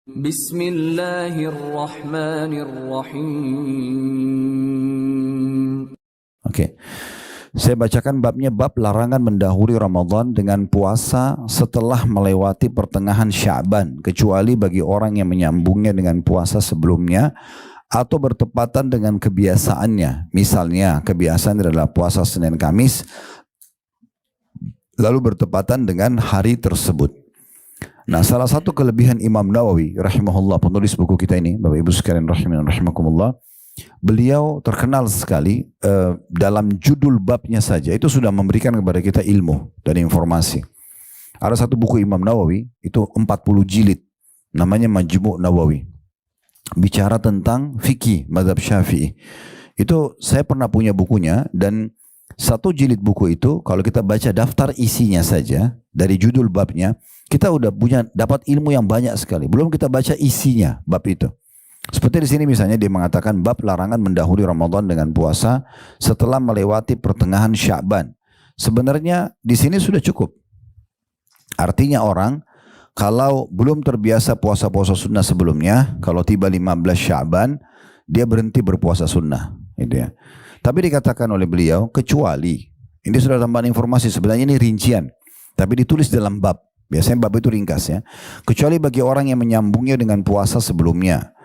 Bismillahirrahmanirrahim. Oke. Saya bacakan babnya, bab larangan mendahului Ramadan dengan puasa setelah melewati pertengahan Sya'ban, kecuali bagi orang yang menyambungnya dengan puasa sebelumnya atau bertepatan dengan kebiasaannya. Misalnya, kebiasaan adalah puasa Senin Kamis, lalu bertepatan dengan hari tersebut. Nah, salah satu kelebihan Imam Nawawi rahimahullah, penulis buku kita ini, Bapak Ibu sekalian rahimakumullah, beliau terkenal sekali dalam judul babnya saja itu sudah memberikan kepada kita ilmu dan informasi. Ada satu buku Imam Nawawi itu 40 jilid, namanya Majmu' Nawawi, bicara tentang fikih mazhab Syafi'i. Itu saya pernah punya bukunya, dan satu jilid buku itu kalau kita baca daftar isinya saja dari judul babnya, kita udah punya dapat ilmu yang banyak sekali. Belum kita baca isinya bab itu. Seperti di sini misalnya dia mengatakan bab larangan mendahului Ramadan dengan puasa setelah melewati pertengahan Sya'ban. Sebenarnya di sini sudah cukup. Artinya orang kalau belum terbiasa puasa-puasa sunnah sebelumnya, kalau tiba 15 Sya'ban dia berhenti berpuasa sunnah, gitu ya. Tapi dikatakan oleh beliau kecuali, ini sudah tambahan informasi, sebenarnya ini rincian, tapi ditulis dalam bab. Biasanya bab itu ringkas ya. Kecuali bagi orang yang menyambungnya dengan puasa sebelumnya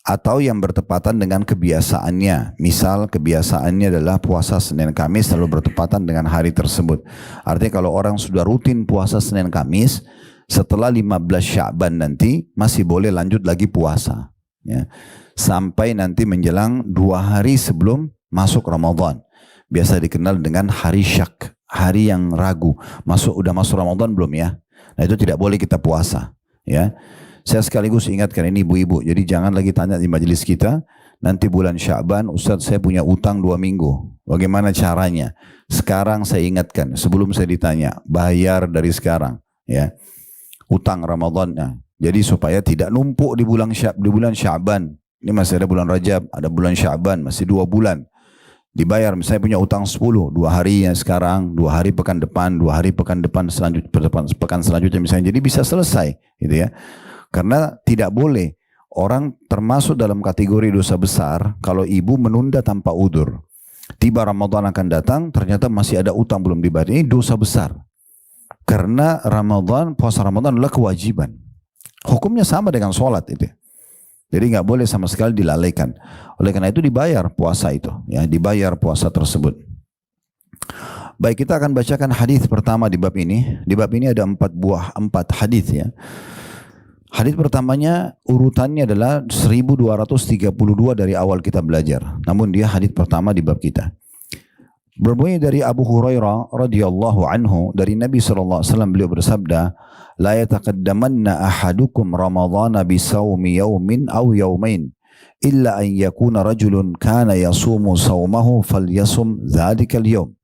atau yang bertepatan dengan kebiasaannya. Misal kebiasaannya adalah puasa Senin Kamis lalu bertepatan dengan hari tersebut. Artinya kalau orang sudah rutin puasa Senin Kamis, setelah 15 Sya'ban nanti masih boleh lanjut lagi puasa ya, sampai nanti menjelang 2 hari sebelum masuk Ramadan. Biasa dikenal dengan hari syak, hari yang ragu. Udah masuk Ramadan belum ya? Nah itu tidak boleh kita puasa ya. Saya sekaligus ingatkan ini ibu-ibu, jadi jangan lagi tanya di majelis kita, nanti bulan Sya'ban, Ustaz saya punya utang 2 minggu, bagaimana caranya? Sekarang saya ingatkan, sebelum saya ditanya, bayar dari sekarang, ya, utang Ramadannya. Jadi supaya tidak numpuk di bulan Sya'ban, ini masih ada bulan Rajab, ada bulan Sya'ban, masih 2 bulan. Dibayar, misalnya punya utang 10, 2 hari ya sekarang, 2 hari pekan depan, 2 hari pekan depan, pekan selanjutnya misalnya, jadi bisa selesai, gitu ya. Karena tidak boleh orang termasuk dalam kategori dosa besar kalau ibu menunda tanpa udzur. Tiba Ramadan akan datang, ternyata masih ada utang belum dibayar. Ini dosa besar. Karena puasa Ramadan adalah kewajiban. Hukumnya sama dengan sholat itu. Jadi nggak boleh sama sekali dilalaikan. Oleh karena itu dibayar puasa itu, ya, dibayar puasa tersebut. Baik, kita akan bacakan hadis pertama di bab ini. Di bab ini ada 4 hadis ya. Hadis pertamanya urutannya adalah 1232 dari awal kita belajar. Namun dia hadis pertama di bab kita. Berbunyi dari Abu Hurairah radhiyallahu anhu, dari Nabi sallallahu alaihi wasallam, beliau bersabda, "La yataqaddamanna ahadukum Ramadhana bi shaumi yawmin aw yawmain illa an yakuna rajulun kana yasumu shaumahu falyasum dzalikal yawm."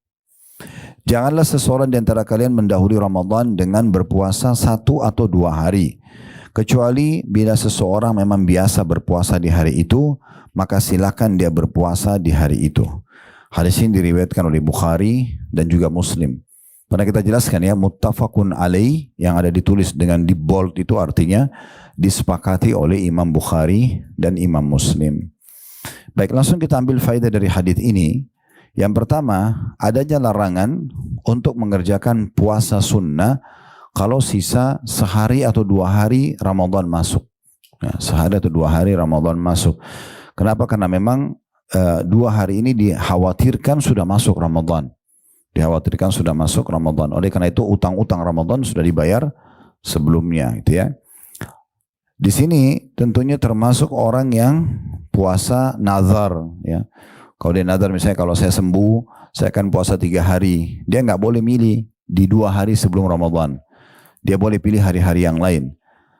Janganlah seseorang di antara kalian mendahului Ramadan dengan berpuasa 1 atau 2 hari. Kecuali bila seseorang memang biasa berpuasa di hari itu, maka silakan dia berpuasa di hari itu. Hadis ini diriwayatkan oleh Bukhari dan juga Muslim. Pernah kita jelaskan ya, muttafaqun alaih yang ada ditulis dengan di bold itu artinya disepakati oleh Imam Bukhari dan Imam Muslim. Baik, langsung kita ambil faedah dari hadis ini. Yang pertama, adanya larangan untuk mengerjakan puasa sunnah kalau sisa sehari atau 2 hari Ramadan masuk. Ya, sehari atau 2 hari Ramadan masuk. Kenapa? Karena memang 2 hari ini dikhawatirkan sudah masuk Ramadan. Dikhawatirkan sudah masuk Ramadan. Oleh karena itu utang-utang Ramadan sudah dibayar sebelumnya, gitu ya. Di sini tentunya termasuk orang yang puasa nazar, ya. Kalau dia nazar misalnya, kalau saya sembuh, saya akan puasa 3 hari. Dia nggak boleh milih di 2 hari sebelum Ramadan. Dia boleh pilih hari-hari yang lain.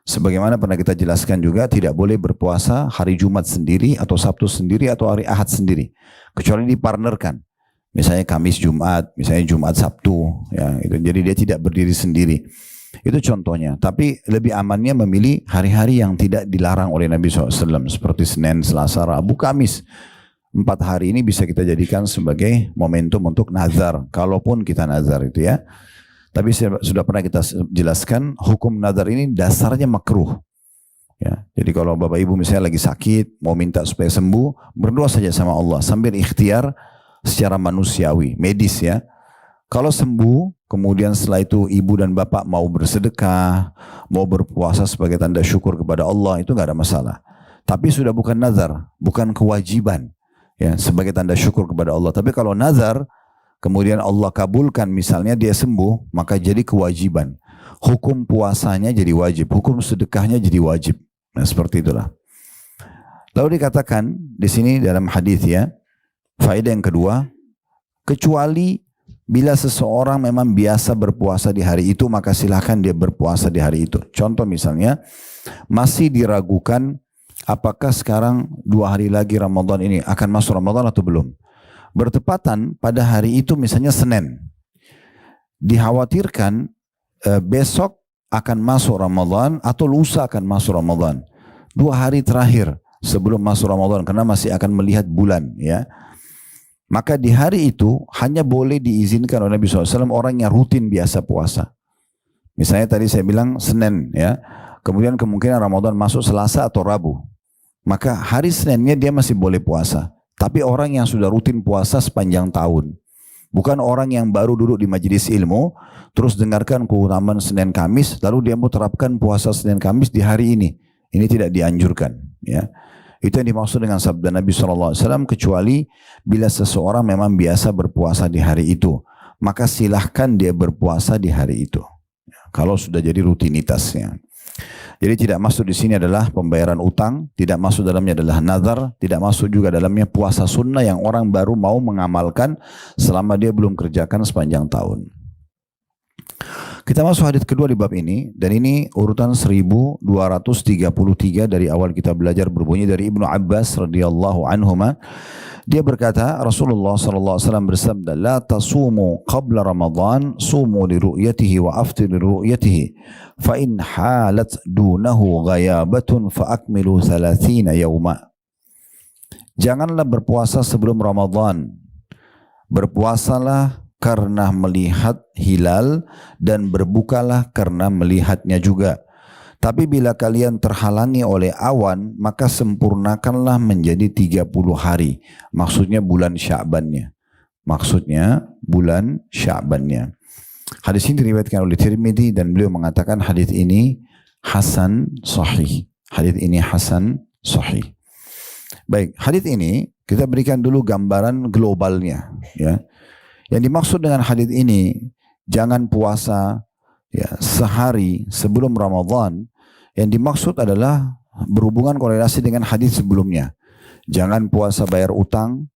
Sebagaimana pernah kita jelaskan juga, tidak boleh berpuasa hari Jumat sendiri, atau Sabtu sendiri, atau hari Ahad sendiri. Kecuali dipartnerkan. Misalnya Kamis Jumat, misalnya Jumat Sabtu. Ya, itu. Jadi dia tidak berdiri sendiri. Itu contohnya. Tapi lebih amannya memilih hari-hari yang tidak dilarang oleh Nabi SAW. Seperti Senin, Selasa, Rabu, Kamis. 4 hari ini bisa kita jadikan sebagai momentum untuk nazar. Kalaupun kita nazar itu ya. Tapi sudah pernah kita jelaskan, hukum nazar ini dasarnya makruh. Ya, jadi kalau Bapak Ibu misalnya lagi sakit, mau minta supaya sembuh, berdoa saja sama Allah sambil ikhtiar secara manusiawi, medis ya. Kalau sembuh, kemudian setelah itu ibu dan bapak mau bersedekah, mau berpuasa sebagai tanda syukur kepada Allah, itu nggak ada masalah. Tapi sudah bukan nazar, bukan kewajiban, ya sebagai tanda syukur kepada Allah. Tapi kalau nazar, kemudian Allah kabulkan, misalnya dia sembuh, maka jadi kewajiban. Hukum puasanya jadi wajib, hukum sedekahnya jadi wajib. Nah seperti itulah. Lalu dikatakan di sini dalam hadis ya, faedah yang kedua, kecuali bila seseorang memang biasa berpuasa di hari itu, maka silahkan dia berpuasa di hari itu. Contoh misalnya, masih diragukan apakah sekarang 2 hari lagi Ramadan ini akan masuk Ramadan atau belum. Bertepatan pada hari itu misalnya Senin. Dikhawatirkan besok akan masuk Ramadan atau lusa akan masuk Ramadan. 2 hari terakhir sebelum masuk Ramadan, karena masih akan melihat bulan ya. Maka di hari itu hanya boleh diizinkan oleh Nabi SAW orang yang rutin biasa puasa. Misalnya tadi saya bilang Senin ya, kemudian kemungkinan Ramadan masuk Selasa atau Rabu. Maka hari Seninnya dia masih boleh puasa. Tapi orang yang sudah rutin puasa sepanjang tahun. Bukan orang yang baru duduk di majelis ilmu, terus dengarkan keutamaan Senin Kamis, lalu dia mau terapkan puasa Senin Kamis di hari ini. Ini tidak dianjurkan ya. Itu yang dimaksud dengan sabda Nabi SAW, kecuali bila seseorang memang biasa berpuasa di hari itu, maka silahkan dia berpuasa di hari itu. Kalau sudah jadi rutinitasnya. Jadi tidak masuk di sini adalah pembayaran utang, tidak masuk dalamnya adalah nazar, tidak masuk juga dalamnya puasa sunnah yang orang baru mau mengamalkan selama dia belum kerjakan sepanjang tahun. Kita masuk hadis kedua di bab ini, dan ini urutan 1233 dari awal kita belajar, berbunyi dari Ibnu Abbas radhiyallahu anhuma. Dia berkata, Rasulullah sallallahu alaihi wasallam bersabda, "La tasumu qabla Ramadan, sumu li ru'yatihi wa aftir li ru'yatihi. Fa in halat dunahu ghayabatun fa akmilu 30 yawma." Janganlah berpuasa sebelum Ramadan. Berpuasalah karena melihat hilal dan berbukalah karena melihatnya juga. Tapi bila kalian terhalangi oleh awan, maka sempurnakanlah menjadi 30 hari. Maksudnya bulan Sya'bannya. Hadis ini diriwayatkan oleh Tirmidzi dan beliau mengatakan hadis ini hasan sahih. Baik, hadis ini kita berikan dulu gambaran globalnya ya. Yang dimaksud dengan hadis ini, jangan puasa ya, sehari sebelum Ramadan. Yang dimaksud adalah berhubungan korelasi dengan hadis sebelumnya. Jangan puasa bayar utang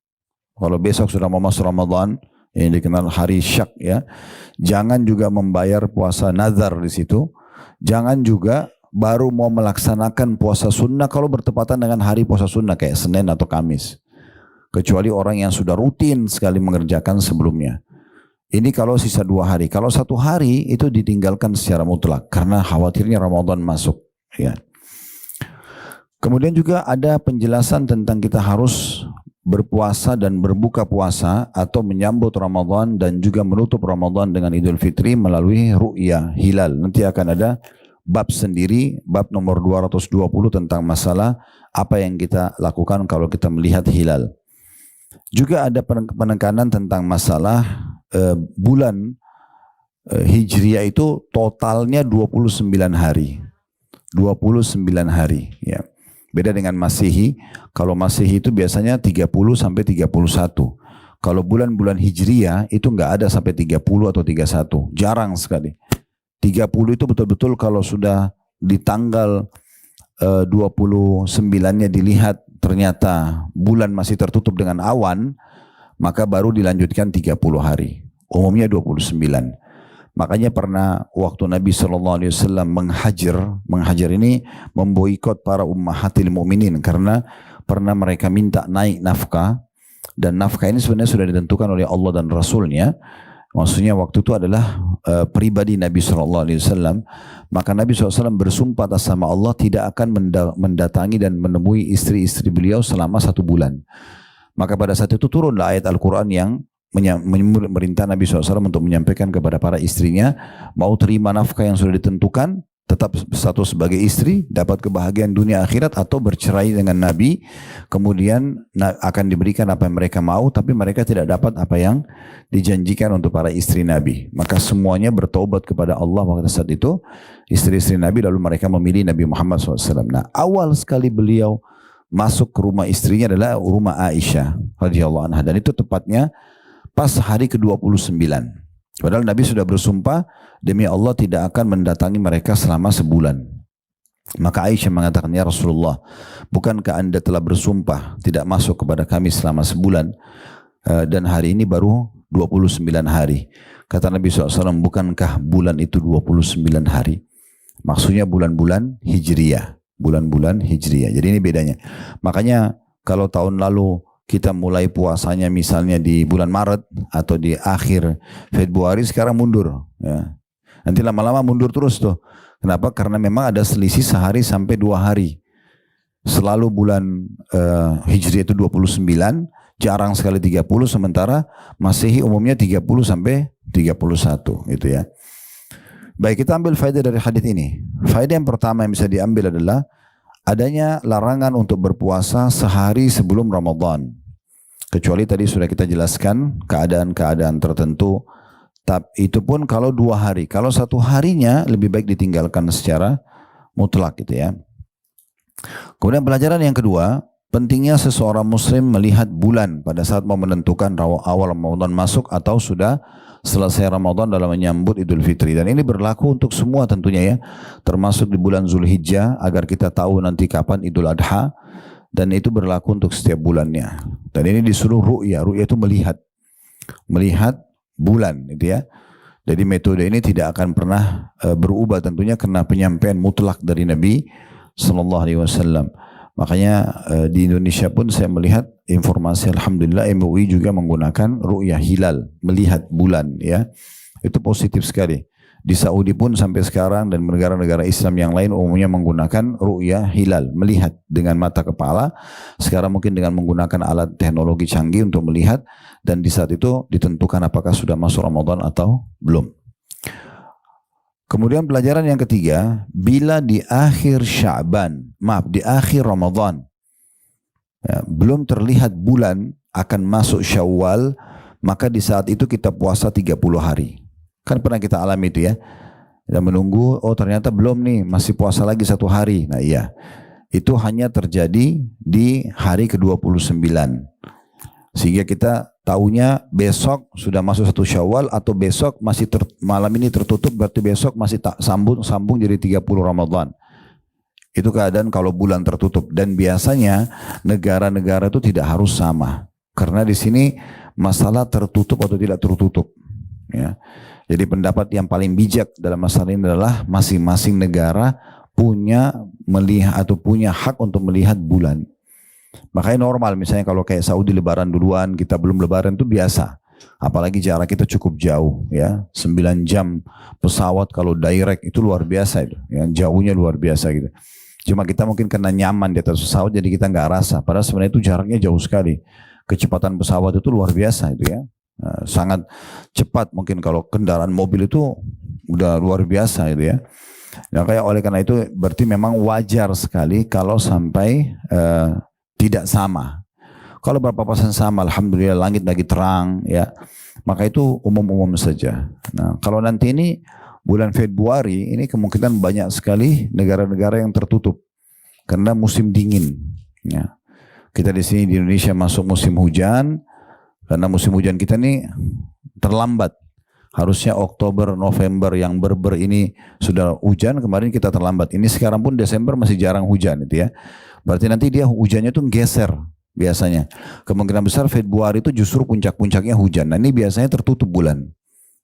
kalau besok sudah mau masuk Ramadan, yang dikenal hari syak ya. Jangan juga membayar puasa nazar di situ. Jangan juga baru mau melaksanakan puasa sunnah kalau bertepatan dengan hari puasa sunnah kayak Senin atau Kamis. Kecuali orang yang sudah rutin sekali mengerjakan sebelumnya. Ini kalau sisa 2 hari. Kalau 1 hari itu ditinggalkan secara mutlak karena khawatirnya Ramadan masuk. Ya. Kemudian juga ada penjelasan tentang kita harus berpuasa dan berbuka puasa atau menyambut Ramadan dan juga menutup Ramadan dengan Idul Fitri melalui ru'yah hilal. Nanti akan ada bab sendiri, bab nomor 220 tentang masalah apa yang kita lakukan kalau kita melihat hilal. Juga ada penekanan tentang masalah bulan Hijriah itu totalnya 29 hari. 29 hari ya. Beda dengan Masehi. Kalau Masehi itu biasanya 30 sampai 31. Kalau bulan-bulan Hijriah itu enggak ada sampai 30 atau 31. Jarang sekali. 30 itu betul-betul kalau sudah di tanggal 29-nya dilihat ternyata bulan masih tertutup dengan awan, maka baru dilanjutkan 30 hari. Umumnya 29. Makanya pernah waktu Nabi SAW menghajar ini memboikot para ummahatil mu'minin karena pernah mereka minta naik nafkah, dan nafkah ini sebenarnya sudah ditentukan oleh Allah dan Rasulnya. Maksudnya waktu itu adalah pribadi Nabi SAW. Maka Nabi SAW bersumpah atas nama Allah tidak akan mendatangi dan menemui istri-istri beliau selama 1 bulan. Maka pada saat itu turunlah ayat Al-Quran yang merintah Nabi SAW untuk menyampaikan kepada para istrinya, mau terima nafkah yang sudah ditentukan, tetap status sebagai istri, dapat kebahagiaan dunia akhirat, atau bercerai dengan Nabi, kemudian akan diberikan apa yang mereka mau, tapi mereka tidak dapat apa yang dijanjikan untuk para istri Nabi. Maka semuanya bertobat kepada Allah pada saat itu, istri-istri Nabi, lalu mereka memilih Nabi Muhammad SAW. Nah, awal sekali beliau masuk ke rumah istrinya adalah rumah Aisyah radhiyallahu anha, dan itu tepatnya pas hari ke-29. Padahal Nabi sudah bersumpah, demi Allah tidak akan mendatangi mereka selama sebulan. Maka Aisyah mengatakan, ya Rasulullah, bukankah anda telah bersumpah tidak masuk kepada kami selama sebulan, dan hari ini baru 29 hari. Kata Nabi SAW, bukankah bulan itu 29 hari? Maksudnya bulan-bulan Hijriyah. Bulan-bulan Hijriyah. Jadi ini bedanya. Makanya kalau tahun lalu kita mulai puasanya misalnya di bulan Maret atau di akhir Februari, sekarang mundur. Ya. Nanti lama-lama mundur terus tuh. Kenapa? Karena memang ada selisih sehari sampai 2 hari. Selalu bulan Hijriah itu 29, jarang sekali 30, sementara Masehi umumnya 30 sampai 31 gitu ya. Baik, kita ambil faedah dari hadis ini. Faedah yang pertama yang bisa diambil adalah adanya larangan untuk berpuasa sehari sebelum Ramadan. Kecuali tadi sudah kita jelaskan keadaan-keadaan tertentu. Itu pun kalau 2 hari. Kalau 1 harinya lebih baik ditinggalkan secara mutlak gitu ya. Kemudian pelajaran yang kedua, pentingnya seseorang muslim melihat bulan pada saat mau menentukan awal Ramadan masuk atau sudah selesai Ramadan dalam menyambut Idul Fitri. Dan ini berlaku untuk semua tentunya ya, termasuk di bulan Zulhijjah agar kita tahu nanti kapan Idul Adha, dan itu berlaku untuk setiap bulannya. Dan ini disuruh ru'ya. Ru'ya itu melihat bulan gitu ya. Jadi metode ini tidak akan pernah berubah tentunya karena penyampaian mutlak dari Nabi sallallahu alaihi wasallam. Makanya di Indonesia pun saya melihat informasi, alhamdulillah MUI juga menggunakan ru'yah hilal, melihat bulan ya. Itu positif sekali. Di Saudi pun sampai sekarang dan negara-negara Islam yang lain umumnya menggunakan ru'yah hilal, melihat dengan mata kepala. Sekarang mungkin dengan menggunakan alat teknologi canggih untuk melihat, dan di saat itu ditentukan apakah sudah masuk Ramadan atau belum. Kemudian pelajaran yang ketiga, bila di akhir di akhir Ramadan ya, belum terlihat bulan akan masuk Syawal, maka di saat itu kita puasa 30 hari. Kan pernah kita alami itu ya. Dan menunggu, oh ternyata belum nih, masih puasa lagi 1 hari. Nah iya, itu hanya terjadi di hari ke-29. Sehingga kita tahunya besok sudah masuk 1 Syawal, atau besok masih malam ini tertutup, berarti besok masih tak sambung jadi 30 Ramadan. Itu keadaan kalau bulan tertutup. Dan biasanya negara-negara itu tidak harus sama. Karena di sini masalah tertutup atau tidak tertutup. Ya. Jadi pendapat yang paling bijak dalam masalah ini adalah masing-masing negara punya hak untuk melihat bulan. Makanya normal misalnya kalau kayak Saudi lebaran duluan, kita belum lebaran itu biasa. Apalagi jarak kita cukup jauh ya, 9 jam pesawat kalau direct itu luar biasa itu. Yang jauhnya luar biasa gitu. Cuma kita mungkin kena nyaman di atas pesawat jadi kita nggak rasa. Padahal sebenarnya itu jaraknya jauh sekali. Kecepatan pesawat itu luar biasa itu ya. Sangat cepat, mungkin kalau kendaraan mobil itu udah luar biasa gitu ya. Nah, oleh karena itu berarti memang wajar sekali kalau sampai tidak sama. Kalau berpapasan sama, alhamdulillah langit lagi terang ya, maka itu umum-umum saja. Nah, kalau nanti ini bulan Februari ini kemungkinan banyak sekali negara-negara yang tertutup karena musim dingin. Ya. Kita di sini di Indonesia masuk musim hujan. Karena musim hujan kita ini terlambat. Harusnya Oktober, November yang berber ini sudah hujan, kemarin kita terlambat. Ini sekarang pun Desember masih jarang hujan itu ya. Berarti nanti dia hujannya tuh geser biasanya. Kemungkinan besar Februari itu justru puncak-puncaknya hujan. Nah ini biasanya tertutup bulan.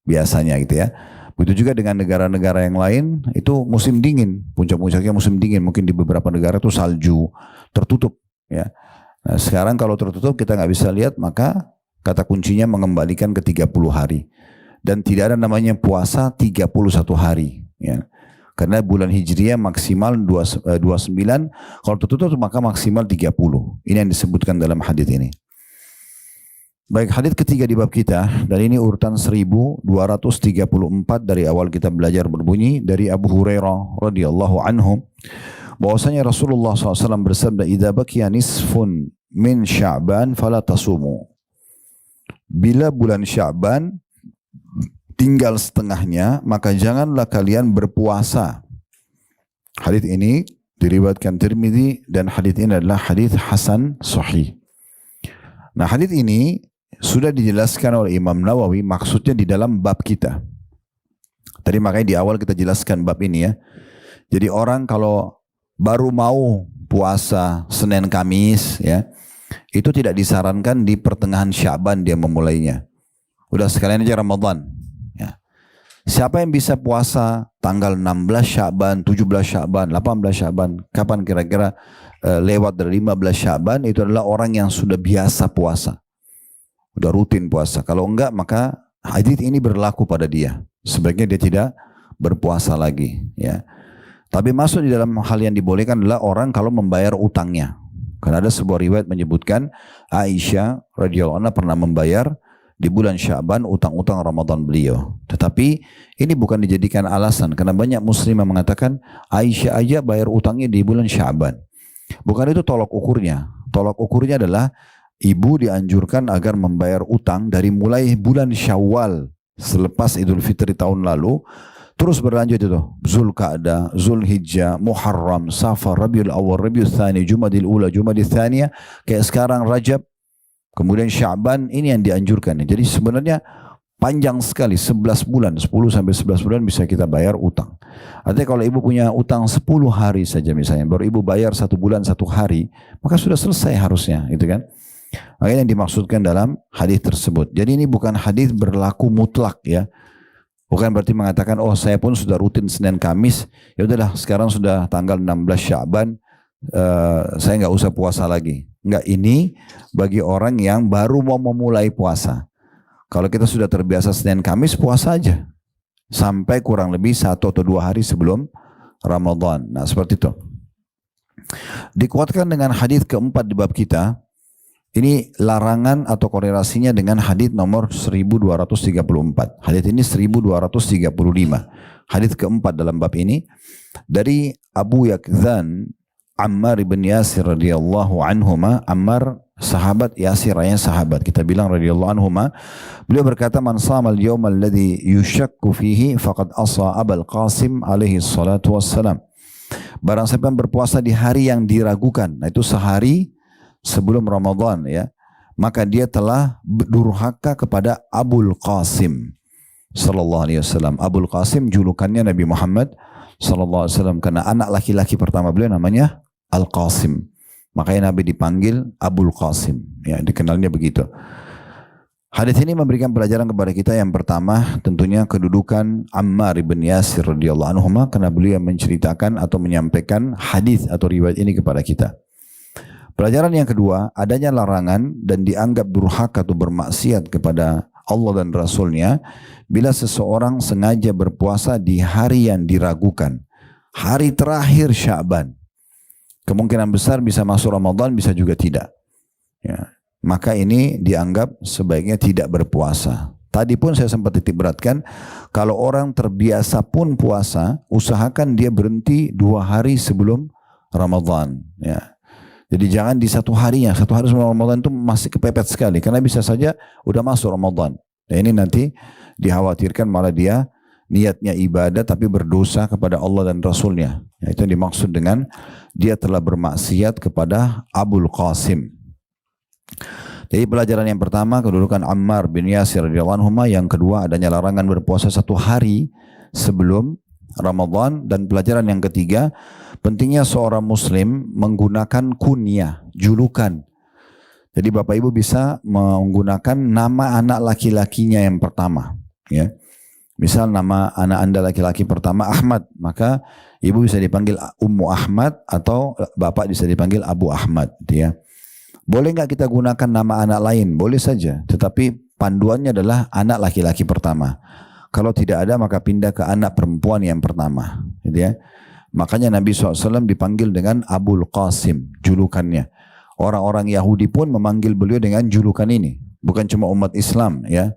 Biasanya gitu ya. Begitu juga dengan negara-negara yang lain, itu musim dingin. Puncak-puncaknya musim dingin. Mungkin di beberapa negara itu salju, tertutup ya. Nah sekarang kalau tertutup kita nggak bisa lihat, maka kata kuncinya mengembalikan ke 30 hari. Dan tidak ada namanya puasa 31 hari. Ya. Karena bulan Hijriah maksimal 29, kalau tertutup maka maksimal 30. Ini yang disebutkan dalam hadis ini. Baik, hadis ketiga di bab kita, dan ini urutan 1234 dari awal kita belajar berbunyi dari Abu Hurairah radhiyallahu anhu bahwasanya Rasulullah SAW bersabda, "Idza baqiya nisfun min Sya'ban fala tasumu." Bila bulan Sya'ban tinggal setengahnya, maka janganlah kalian berpuasa. Hadis ini diriwayatkan Tirmidzi dan hadis ini adalah hadis hasan sahih. Nah, hadis ini sudah dijelaskan oleh Imam Nawawi maksudnya di dalam bab kita. Tadi makanya di awal kita jelaskan bab ini ya. Jadi orang kalau baru mau puasa Senin Kamis ya, itu tidak disarankan di pertengahan Sya'ban dia memulainya. Udah sekalian aja Ramadan. Ya. Siapa yang bisa puasa tanggal 16 Sya'ban, 17 Sya'ban, 18 Sya'ban, kapan kira-kira lewat dari 15 Sya'ban, itu adalah orang yang sudah biasa puasa. Udah rutin puasa. Kalau enggak maka hadis ini berlaku pada dia. Sebaiknya dia tidak berpuasa lagi. Ya. Tapi masuk di dalam hal yang dibolehkan adalah orang kalau membayar utangnya. Karena ada sebuah riwayat menyebutkan Aisyah radhiyallahu anha pernah membayar di bulan Sya'ban utang-utang Ramadan beliau. Tetapi ini bukan dijadikan alasan. Karena banyak muslim yang mengatakan Aisyah aja bayar utangnya di bulan Sya'ban. Bukan itu tolok ukurnya. Tolok ukurnya adalah ibu dianjurkan agar membayar utang dari mulai bulan Syawal selepas Idul Fitri tahun lalu, terus berlanjut itu Zulqa'dah, Zulhijjah, Muharram, Safar, Rabiul Awwal, Rabiul Tsani, Jumadil Ula, Jumadil Tsaniyah, kayak sekarang Rajab, kemudian Sya'ban, ini yang dianjurkan. Jadi sebenarnya panjang sekali, 11 bulan, 10 sampai 11 bulan bisa kita bayar utang. Artinya kalau ibu punya utang 10 hari saja misalnya, baru ibu bayar 1 bulan 1 hari, maka sudah selesai harusnya, gitu kan? Makanya yang dimaksudkan dalam hadis tersebut. Jadi ini bukan hadis berlaku mutlak ya. Bukan berarti mengatakan oh saya pun sudah rutin Senin Kamis, ya udahlah sekarang sudah tanggal 16 Sya'ban, saya nggak usah puasa lagi. Enggak, ini bagi orang yang baru mau memulai puasa. Kalau kita sudah terbiasa Senin Kamis, puasa aja sampai kurang lebih 1 atau 2 hari sebelum Ramadan. Nah seperti itu. Dikuatkan dengan hadis keempat di bab kita. Ini larangan atau korelasinya dengan hadis nomor 1234. Hadis ini 1235. Hadis keempat dalam bab ini dari Abu Yakzan Ammar bin Yasir radhiyallahu anhuma. Ammar sahabat, Yasir ayah sahabat. Kita bilang radhiyallahu anhuma. Beliau berkata, "Man shama al-yawma alladhi yushakku fihi faqad asa Abul Qasim alaihi salatu wassalam." Barang siapa yang berpuasa di hari yang diragukan, nah itu sehari sebelum Ramadan ya, maka dia telah durhaka kepada Abul Qasim sallallahu alaihi wasallam. Abul Qasim julukannya Nabi Muhammad sallallahu alaihi wasallam karena anak laki-laki pertama beliau namanya Al Qasim. Makanya Nabi dipanggil Abul Qasim, ya dikenalnya begitu. Hadis ini memberikan pelajaran kepada kita yang pertama tentunya kedudukan Ammar bin Yasir radhiyallahu anhu karena beliau menceritakan atau menyampaikan hadis atau riwayat ini kepada kita. Pelajaran yang kedua, adanya larangan dan dianggap durhaka atau bermaksiat kepada Allah dan Rasulnya bila seseorang sengaja berpuasa di hari yang diragukan, hari terakhir Sya'ban. Kemungkinan besar bisa masuk Ramadan, bisa juga tidak. Ya. Maka ini dianggap sebaiknya tidak berpuasa. Tadi pun saya sempat titik beratkan, kalau orang terbiasa pun puasa, usahakan dia berhenti 2 hari sebelum Ramadan. Ya. Jadi jangan di 1 harinya, 1 hari sebelum Ramadan itu masih kepepet sekali. Karena bisa saja udah masuk Ramadan. Dan ini nanti dikhawatirkan malah dia niatnya ibadah tapi berdosa kepada Allah dan Rasulnya. Ya, itu yang dimaksud dengan dia telah bermaksiat kepada Abul Qasim. Jadi pelajaran yang pertama kedudukan Ammar bin Yasir radhiyallahu anhu, yang kedua adanya larangan berpuasa 1 hari sebelum Ramadan, dan pelajaran yang ketiga pentingnya seorang muslim menggunakan kunyah, julukan. Jadi Bapak Ibu bisa menggunakan nama anak laki-lakinya yang pertama, ya. Misal nama anak Anda laki-laki pertama Ahmad, maka ibu bisa dipanggil Ummu Ahmad atau bapak bisa dipanggil Abu Ahmad, ya. Boleh nggak kita gunakan nama anak lain? Boleh saja, tetapi panduannya adalah anak laki-laki pertama. Kalau tidak ada maka pindah ke anak perempuan yang pertama, gitu ya. Makanya Nabi SAW dipanggil dengan Abul Qasim, julukannya. Orang-orang Yahudi pun memanggil beliau dengan julukan ini. bukan cuma umat Islam ya.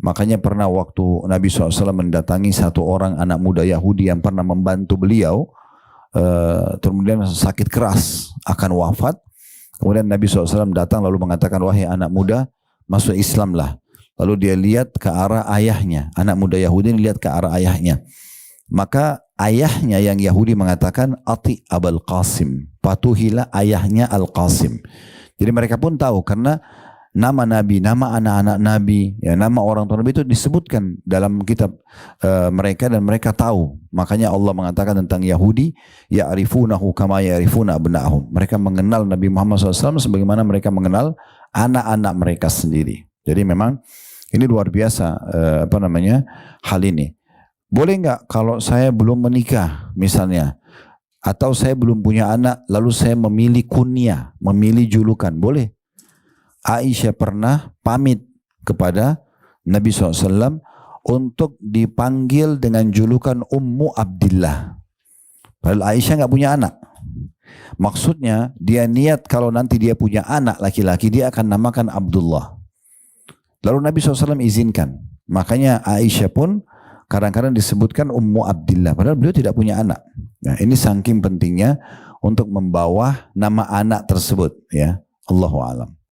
Makanya pernah waktu Nabi SAW mendatangi satu orang anak muda Yahudi yang pernah membantu beliau, kemudian sakit keras akan wafat. Kemudian Nabi SAW datang lalu mengatakan, wahai anak muda, masuk Islamlah. Lalu dia lihat ke arah ayahnya, anak muda Yahudi ini lihat ke arah ayahnya. Maka ayahnya yang Yahudi mengatakan, ati Abul Qasim, patuhilah ayahnya Al-Qasim. Jadi mereka pun tahu karena nama Nabi, nama anak-anak Nabi, ya, nama orang tua Nabi itu disebutkan dalam kitab mereka dan mereka tahu. Makanya Allah mengatakan tentang Yahudi, ya'rifunahu kama ya'rifuna abna'ahum. Mereka mengenal Nabi Muhammad SAW sebagaimana mereka mengenal anak-anak mereka sendiri. Jadi memang ini luar biasa hal ini. Boleh nggak kalau saya belum menikah misalnya, atau saya belum punya anak, lalu saya memilih kunyah, memilih julukan, boleh? Aisyah pernah pamit kepada Nabi SAW untuk dipanggil dengan julukan Ummu Abdillah. Padahal Aisyah nggak punya anak. Maksudnya dia niat kalau nanti dia punya anak laki-laki dia akan namakan Abdullah. Lalu Nabi SAW izinkan. Makanya Aisyah pun kadang-kadang disebutkan Ummu Abdillah. Padahal beliau tidak punya anak. Nah, ini saking pentingnya untuk membawa nama anak tersebut. Ya, Allahu a'lam.